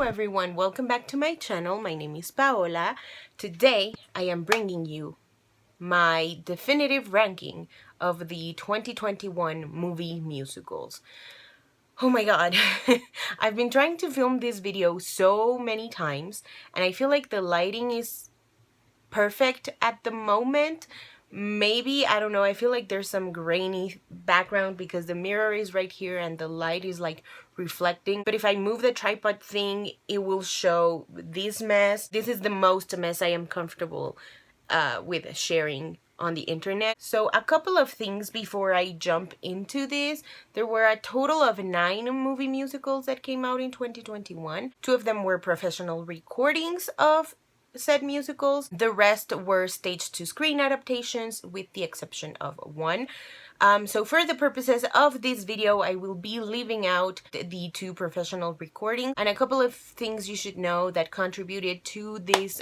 everyone, welcome back to my channel. My name is Paola. Today I am bringing you my definitive ranking of the 2021 movie musicals. Oh my god, I've been trying to film this video so many times and I feel like the lighting is perfect at the moment. Maybe, I don't know, I feel like there's some grainy background because the mirror is right here and the light is like reflecting. But if I move the tripod thing, it will show this mess. This is the most mess I am comfortable with sharing on the internet. So a couple of things before I jump into this. There were a total of 9 movie musicals that came out in 2021. 2 of them were professional recordings of said musicals. The rest were stage to screen adaptations with the exception of 1. So for the purposes of this video, I will be leaving out the 2 professional recordings and a couple of things you should know that contributed to this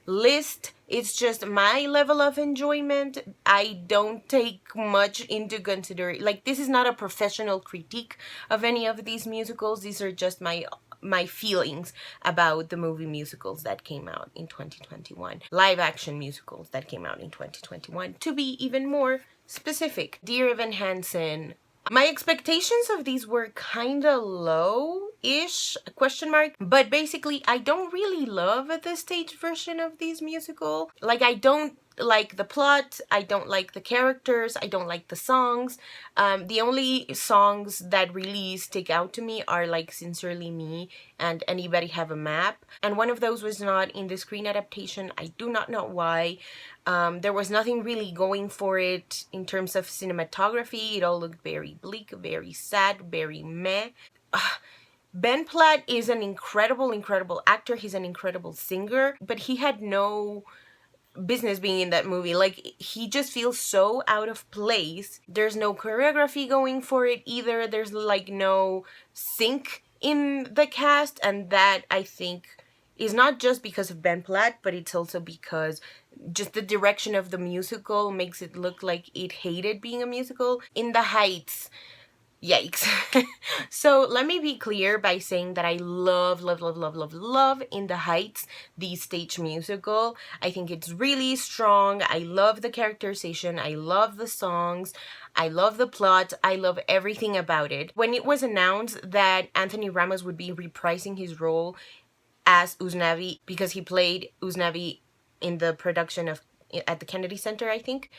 list. It's just my level of enjoyment. I don't take much into consideration. Like, this is not a professional critique of any of these musicals. These are just my feelings about the movie musicals that came out in 2021. Live action musicals that came out in 2021, to be even more specific. Dear Evan Hansen. My expectations of these were kinda low-ish, question mark, but basically I don't really love the stage version of these musical. Like, I don't like the plot, I don't like the characters, I don't like the songs. The only songs that really stick out to me are like Sincerely Me and Anybody Have a Map, and one of those was not in the screen adaptation. I do not know why. There was nothing really going for it in terms of cinematography. It all looked very bleak, very sad, very meh. Ben Platt is an incredible actor. He's an incredible singer, but he had no business being in that movie. Like, he just feels so out of place. There's no choreography going for it either. There's like no sync in the cast, and that, I think, is not just because of Ben Platt, but it's also because just the direction of the musical makes it look like it hated being a musical. In the Heights, yikes. So let me be clear by saying that I love In the Heights, the stage musical. I think it's really strong. I love the characterization. I love the songs. I love the plot. I love everything about it. When it was announced that Anthony Ramos would be reprising his role as Usnavi, because he played Usnavi in the production of at the Kennedy Center, I think,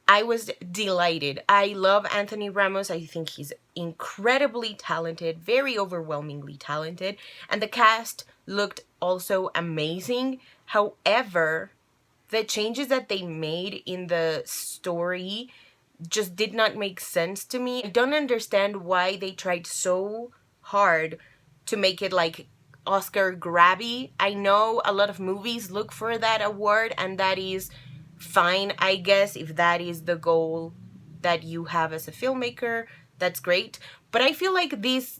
I was delighted. I love Anthony Ramos. I think he's incredibly talented, very overwhelmingly talented, and the cast looked also amazing. However, the changes that they made in the story just did not make sense to me. I don't understand why they tried so hard to make it like Oscar grabby. I know a lot of movies look for that award, and that is fine, I guess. If that is the goal that you have as a filmmaker, that's great. But I feel like this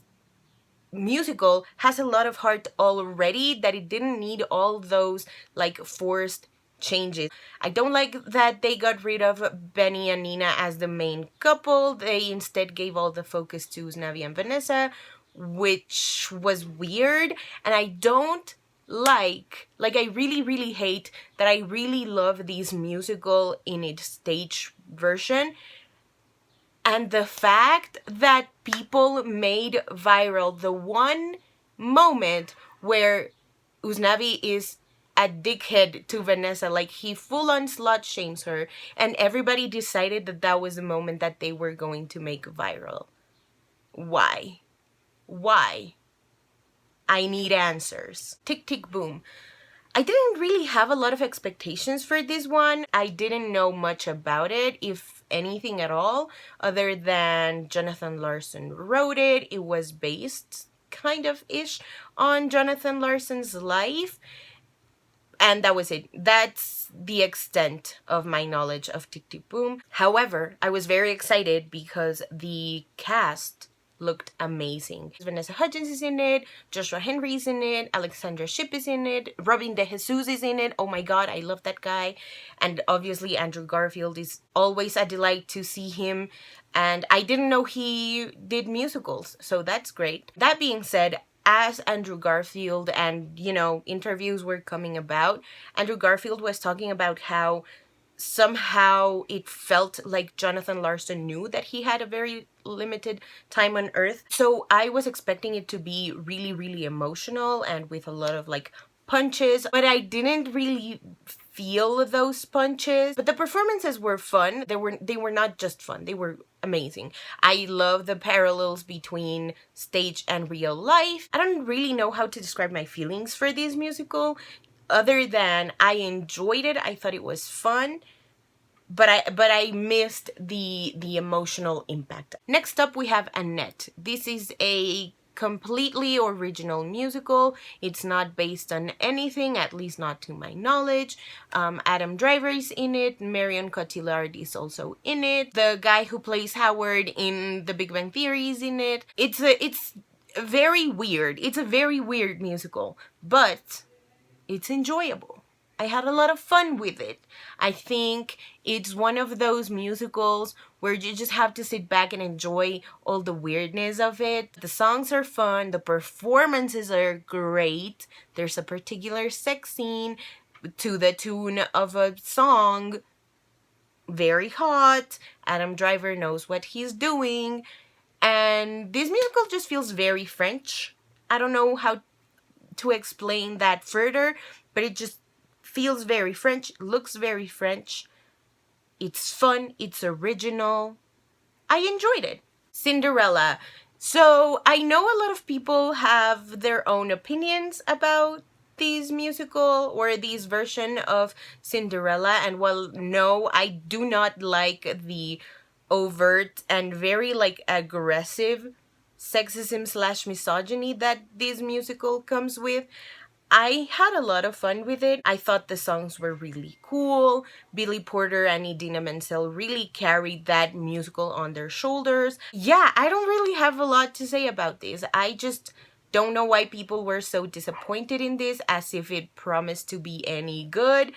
musical has a lot of heart already, that it didn't need all those like forced changes. I don't like that they got rid of Benny and Nina as the main couple. They instead gave all the focus to Usnavi and Vanessa, which was weird. And I don't like I really hate that I really love this musical in its stage version, and the fact that people made viral the one moment where Usnavi is a dickhead to Vanessa, like he full-on slut shames her, and everybody decided that that was the moment that they were going to make viral. Why? Why? I need answers. Tick Tick Boom. I didn't really have a lot of expectations for this one. I didn't know much about it, if anything at all, other than Jonathan Larson wrote it. It was based kind of ish on Jonathan Larson's life, and that was it. That's the extent of my knowledge of Tick Tick Boom. However, I was very excited because the cast looked amazing. Vanessa Hudgens is in it, Joshua Henry is in it, Alexandra Shipp is in it, Robin De Jesus is in it. Oh my god, I love that guy. And obviously Andrew Garfield is always a delight to see him. And I didn't know he did musicals, so that's great. That being said, as Andrew Garfield and, interviews were coming about, Andrew Garfield was talking about how somehow it felt like Jonathan Larson knew that he had a very limited time on Earth. So I was expecting it to be really, really emotional and with a lot of like punches, but I didn't really feel those punches. But the performances were fun. They were not just fun, they were amazing. I love the parallels between stage and real life. I don't really know how to describe my feelings for this musical other than I enjoyed it. I thought it was fun, but I missed the emotional impact. Next up we have Annette. This is a completely original musical. It's not based on anything, at least not to my knowledge. Adam Driver is in it. Marion Cotillard is also in it. The guy who plays Howard in The Big Bang Theory is in it. It's very weird. It's a very weird musical, but it's enjoyable. I had a lot of fun with it. I think it's one of those musicals where you just have to sit back and enjoy all the weirdness of it. The songs are fun, the performances are great. There's a particular sex scene to the tune of a song. Very hot. Adam Driver knows what he's doing. And this musical just feels very French. I don't know how to explain that further, but it just feels very French, looks very French. It's fun, it's original. I enjoyed it. Cinderella. So I know a lot of people have their own opinions about this musical or this version of Cinderella, and well, no, I do not like the overt and very like aggressive sexism slash misogyny that this musical comes with. I had a lot of fun with it. I thought the songs were really cool. Billy Porter and Idina Menzel really carried that musical on their shoulders. Yeah, I don't really have a lot to say about this. I just don't know why people were so disappointed in this, as if it promised to be any good.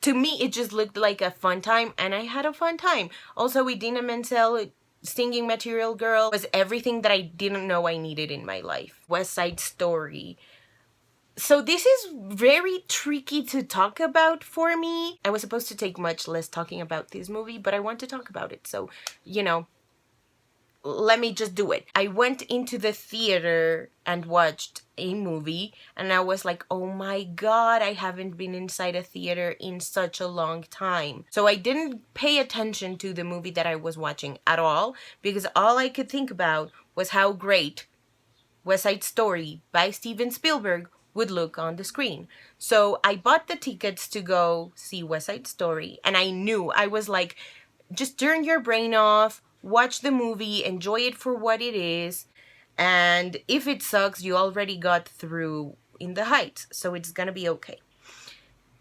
To me, it just looked like a fun time, and I had a fun time. Also, Idina Menzel singing Material Girl was everything that I didn't know I needed in my life. West Side Story. So this is very tricky to talk about for me. I was supposed to take much less talking about this movie, but I want to talk about it. So, let me just do it. I went into the theater and watched a movie, and I was like, oh my god, I haven't been inside a theater in such a long time. So I didn't pay attention to the movie that I was watching at all, because all I could think about was how great West Side Story by Steven Spielberg would look on the screen. So I bought the tickets to go see West Side Story, and I was like, just turn your brain off, watch the movie, enjoy it for what it is, and if it sucks, you already got through In the Heights, so it's gonna be okay.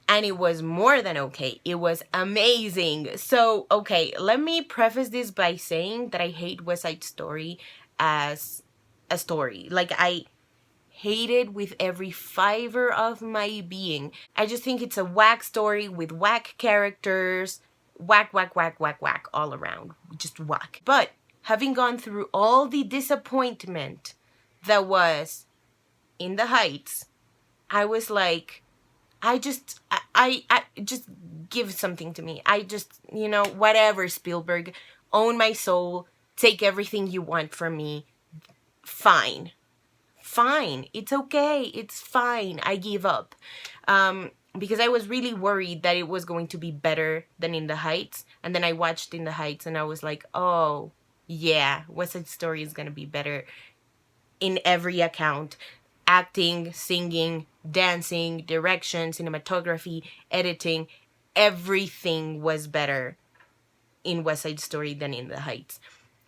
And it was more than okay. It was amazing. So, okay, let me preface this by saying that I hate West Side Story as a story. Like, I hate it with every fiber of my being. I just think it's a whack story with whack characters. Whack, whack, whack, whack, whack all around. Just whack. But having gone through all the disappointment that was In the Heights, I was like, I just give something to me. I just, whatever, Spielberg, own my soul, take everything you want from me. Fine. It's okay. It's fine. I give up. Because I was really worried that it was going to be better than In the Heights. And then I watched In the Heights and I was like, oh, yeah, West Side Story is going to be better in every account. Acting, singing, dancing, direction, cinematography, editing, everything was better in West Side Story than In the Heights.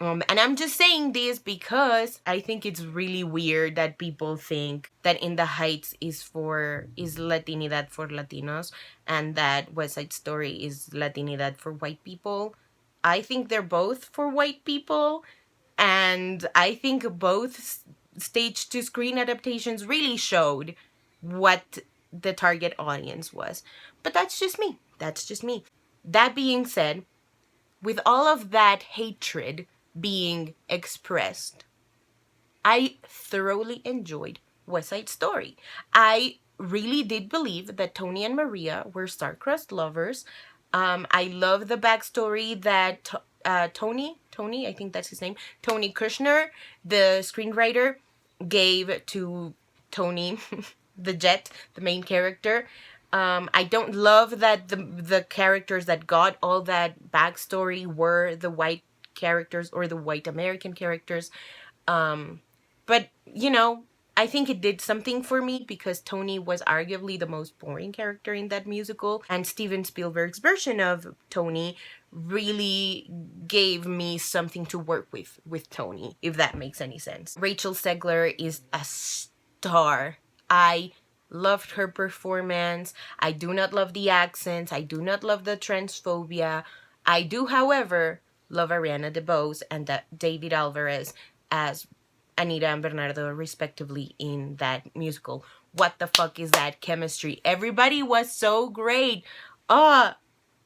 And I'm just saying this because I think it's really weird that people think that In the Heights is Latinidad for Latinos and that West Side Story is Latinidad for white people. I think they're both for white people, and I think both stage to screen adaptations really showed what the target audience was. But that's just me. That being said, with all of that hatred being expressed, I thoroughly enjoyed West Side Story. I really did believe that Tony and Maria were star-crossed lovers. I love the backstory that Tony, I think that's his name, Tony Kushner, the screenwriter, gave to Tony, the Jet, the main character. I don't love that the characters that got all that backstory were the white characters or the white American characters. But, you know, I think it did something for me because Tony was arguably the most boring character in that musical, and Steven Spielberg's version of Tony really gave me something to work with Tony, if that makes any sense. Rachel Zegler is a star. I loved her performance. I do not love the accents. I do not love the transphobia. I do, however, love Ariana DeBose and David Alvarez as Anita and Bernardo, respectively, in that musical. What the fuck is that chemistry? Everybody was so great. I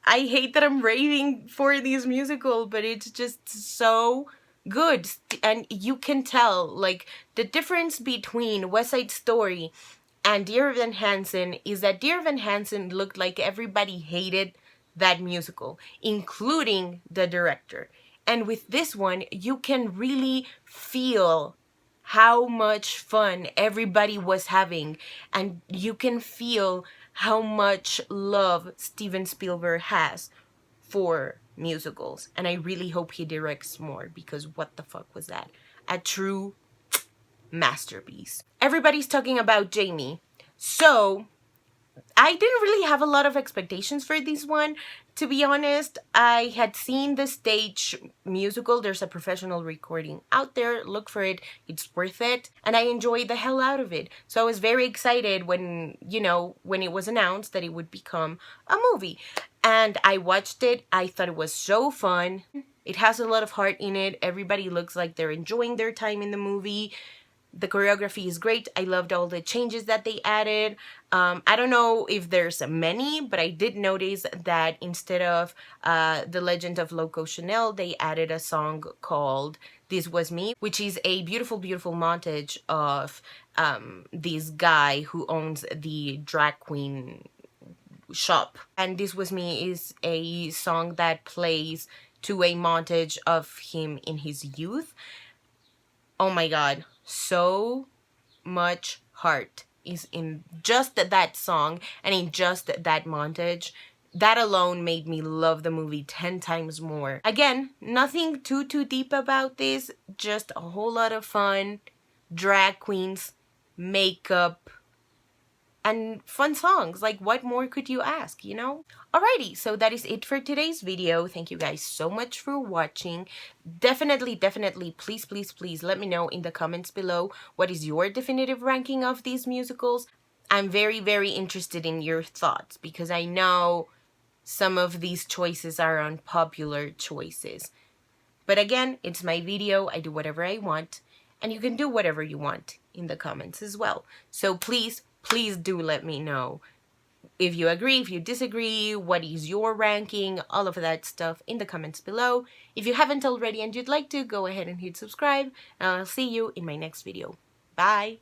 hate that I'm raving for this musical, but it's just so good. And you can tell, like, the difference between West Side Story and Dear Evan Hansen is that Dear Evan Hansen looked like everybody hated that musical, including the director. And with this one, you can really feel how much fun everybody was having, and you can feel how much love Steven Spielberg has for musicals. And I really hope he directs more, because what the fuck was that? A true masterpiece. Everybody's talking about Jamie, so I didn't really have a lot of expectations for this one. To be honest, I had seen the stage musical. There's a professional recording out there. Look for it. It's worth it. And I enjoyed the hell out of it. So I was very excited when, you know, when it was announced that it would become a movie. And I watched it. I thought it was so fun. It has a lot of heart in it. Everybody looks like they're enjoying their time in the movie. The choreography is great. I loved all the changes that they added. I don't know if there's many, but I did notice that instead of The Legend of Loco Chanel, they added a song called This Was Me, which is a beautiful, beautiful montage of this guy who owns the drag queen shop. And This Was Me is a song that plays to a montage of him in his youth. Oh my god, so much heart is in just that song and in just that montage. That alone made me love the movie 10 times more. Again, nothing too deep about this, just a whole lot of fun, drag queens, makeup, and fun songs. Like, what more could you ask, you know? Alrighty, so that is it for today's video. Thank you guys so much for watching. Definitely, please let me know in the comments below what is your definitive ranking of these musicals. I'm very interested in your thoughts, because I know some of these choices are unpopular choices. But again, it's my video. I do whatever I want, and you can do whatever you want in the comments as well. So please do let me know if you agree, if you disagree, what is your ranking, all of that stuff in the comments below. If you haven't already and you'd like to, go ahead and hit subscribe, and I'll see you in my next video. Bye!